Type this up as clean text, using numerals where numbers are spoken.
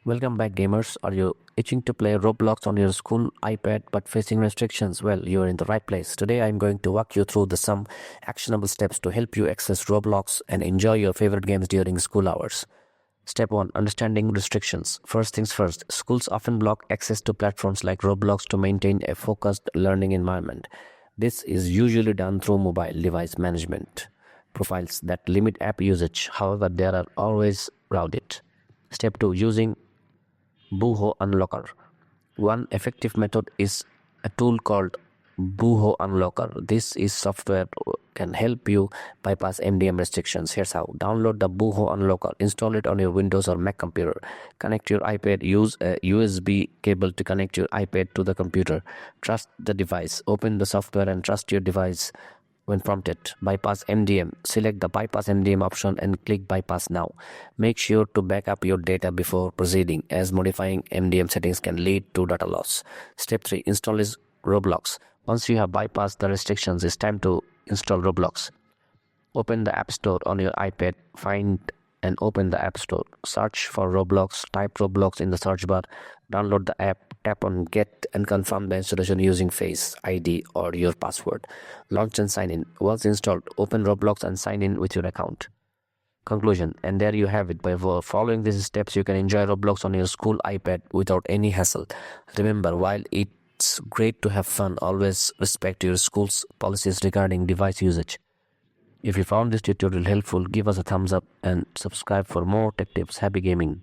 Welcome back, gamers. Are you itching to play Roblox on your school iPad but facing restrictions? Well, you're in the right place. Today I'm going to walk you through some actionable steps to help you access Roblox and enjoy your favorite games during school hours. Step 1. Understanding restrictions. First things first, schools often block access to platforms like Roblox to maintain a focused learning environment. This is usually done through mobile device management profiles that limit app usage. However, they are always routed. Step 2. Using Booho Unlocker. One effective method is a tool called Booho Unlocker. This is software can help you bypass MDM restrictions. Here's how. Download the Booho Unlocker. Install it on your Windows or Mac computer. Connect your iPad. Use a USB cable to connect your iPad to the computer. Trust the device. Open the software and trust your device. When prompted, bypass MDM. Select the bypass MDM option and click bypass now. Make sure to back up your data before proceeding, as modifying MDM settings can lead to data loss. Step 3. Install is Roblox. Once you have bypassed the restrictions, it's time to install Roblox. Open the App Store on your iPad. Find and open the App Store. Search for Roblox. Type Roblox in the search bar. Download the app. Tap on Get and confirm the installation using Face ID or your password. Launch and sign in. Once installed, open Roblox and sign in with your account. Conclusion. And there you have it. By following these steps, you can enjoy Roblox on your school iPad without any hassle. Remember, while it's great to have fun, always respect your school's policies regarding device usage. If you found this tutorial helpful, give us a thumbs up and subscribe for more tech tips. Happy gaming!